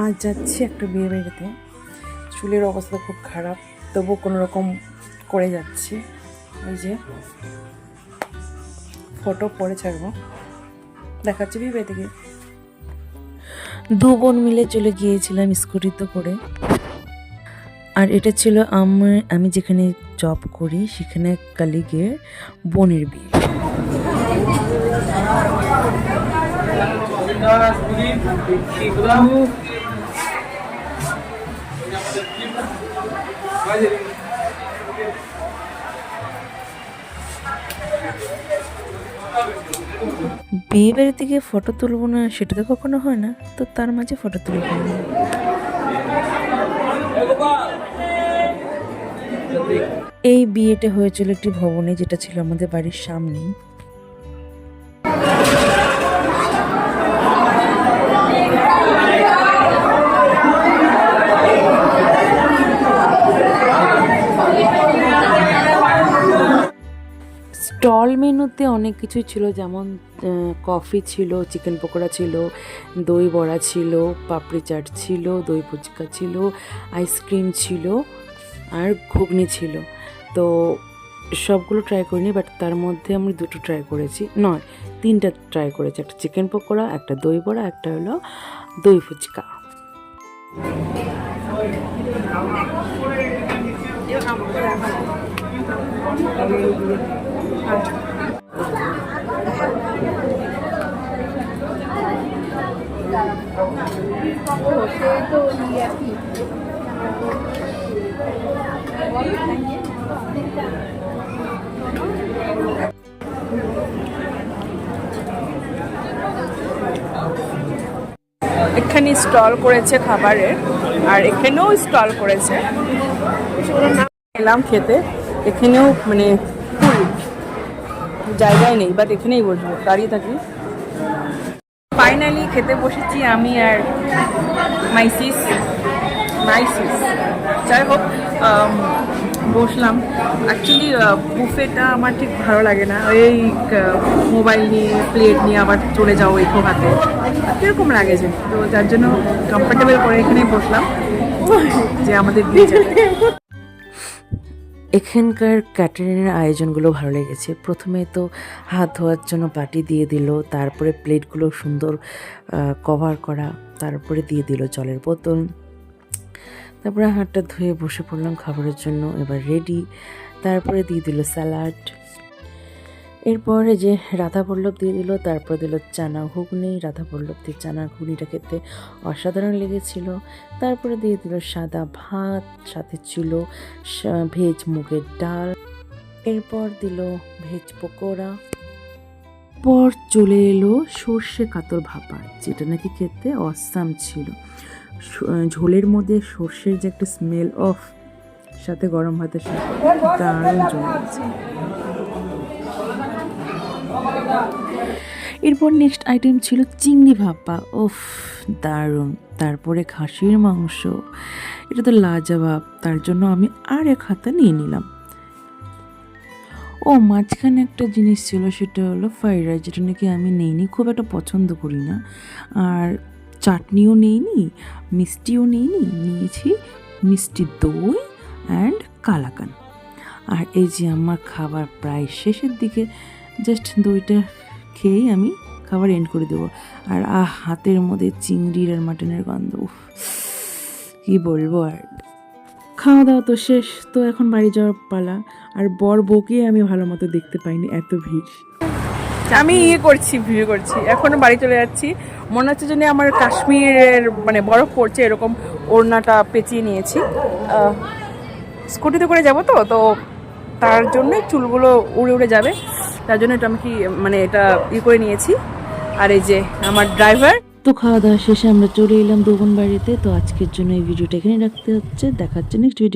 আজ যাচ্ছি একটা বিয়ে বাড়িতে। চুলের অবস্থা খুব খারাপ, তবু কোনো রকম করে যাচ্ছি। এই যে ফটো পরে ছাড়বো, দেখাচ্ছি বিয়ে বাড়ি থেকে। দু বোন মিলে চলে গিয়েছিলাম স্কুটিতে করে। আর এটা ছিল আমি যেখানে জব করি সেখানে কালিগের বোনের বিয়ে। বিয়ে বাড়ি থেকে ফটো তুলবো না সেটা তো কখনো হয় না, তো তার মাঝে ফটো তুলব। এই বিয়েটা হয়েছিল একটি ভবনে, যেটা ছিল আমাদের বাড়ির সামনেই। স্টল মেনুতে অনেক কিছুই ছিল, যেমন কফি ছিল, চিকেন পকোড়া ছিল, দই বড়া ছিল, পাপড়ি চাট ছিল, দই ফুচকা ছিল, আইসক্রিম ছিল আর ঘুগনি ছিল। তো সবগুলো ট্রাই করিনি, বাট তার মধ্যে আমি দুটো ট্রাই করেছি, নয় 3টা ট্রাই করেছি। একটা চিকেন পকোড়া, একটা দই বড়া, একটা হলো দই ফুচকা। এখানে স্টল করেছে খাবারের, আর এখানেও স্টল করেছে। এলাম খেতে, এখানেও মানে ফুল, জায়গায় নেই, বাট এখানেই বসবো, দাঁড়িয়ে থাকি। ফাইনালি খেতে বসেছি আমি আর মাই সিস। যাই হোক, বসলাম। অ্যাকচুয়ালি বুফেটা আমার ঠিক ভালো লাগে না, ওই মোবাইল নিয়ে প্লেট নিয়ে আবার চলে যাও এই হাতে, কীরকম লাগে যে, তো যার জন্য কমফোর্টেবল করে এখানেই বসলাম যে আমাদের এখানকার ক্যাটারিংয়ের আয়োজনগুলো ভালো লেগেছে। প্রথমে তো হাত ধোয়ার জন্য বাটি দিয়ে দিল, তারপরে প্লেটগুলো সুন্দর কভার করা, তারপরে দিয়ে দিল জলের বোতল, তারপরে হাতটা ধুয়ে বসে পড়লাম খাবারের জন্য, এবার রেডি। তারপরে দিয়ে দিল স্যালাড, এরপরে যে রাধাবল্লভ দিয়ে দিল, তারপর দিল চানা ঘুগনি। রাধাবল্লভ দিয়ে চানা ঘুগনিটা খেতে অসাধারণ লেগেছিল। তারপরে দিয়ে দিল সাদা ভাত, সাথে ছিল ভেজ মুগের ডাল, এরপর দিল ভেজ পকোড়া, পর চলে এলো সর্ষে কাতল ভাপা, যেটা নাকি খেতে অসাম ছিল। ঝোলের মধ্যে সর্ষের যে একটা স্মেল, অফ সাথে গরম ভাতের সাথে দারুণ জমেছে। এরপর নেক্সট আইটেম ছিল চিংড়ি ভাপা, ওফ দারুণ। তারপরে খাসির মাংস, এটা তো লাজবাব, তার জন্য আমি আর এক হাতা নিয়ে নিলাম। ও মাঝখানে একটা জিনিস ছিল, সেটা হলো ফ্রাইড রাইস, যেটা নাকি আমি নেইনি, খুব একটা পছন্দ করি না। আর চাটনিও নেইনি, মিষ্টিও নেইনি, নিয়েছি মিষ্টি দই অ্যান্ড কালাকান। আর এই যে আমার খাবার প্রায় শেষের দিকে, জাস্ট দইটা খেয়েই আমি খাবার এন্ড করে দেবো। আর হাতের মধ্যে চিংড়ির আর মাটনের গন্ধ, কি বলবো। আর খাওয়া দাওয়া তো শেষ, তো এখন বাড়ি যাওয়ার পালা। আর বর বউকে আমি ভালো মতো দেখতে পাইনি, এত ভিড়। আমি ভিড় করছি, এখনো বাড়ি চলে যাচ্ছি। মনে হচ্ছে যেন আমার কাশ্মীরের মানে বরফ পড়ছে, এরকম ওড়নাটা পেঁচিয়ে নিয়েছি। স্কুটিতে করে যাবো, তো তার জন্য চুলগুলো উড়ে উড়ে যাবে, তার জন্য এটা আমি এটা করে নিয়েছি। আর এই যে আমার ড্রাইভার। তো খাওয়া দাওয়া শেষে আমরা চলে এলাম দোকান বাড়িতে। তো আজকের জন্য এই ভিডিওটা এখানে রাখতে হচ্ছে, দেখাচ্ছে নেক্সট ভিডিও।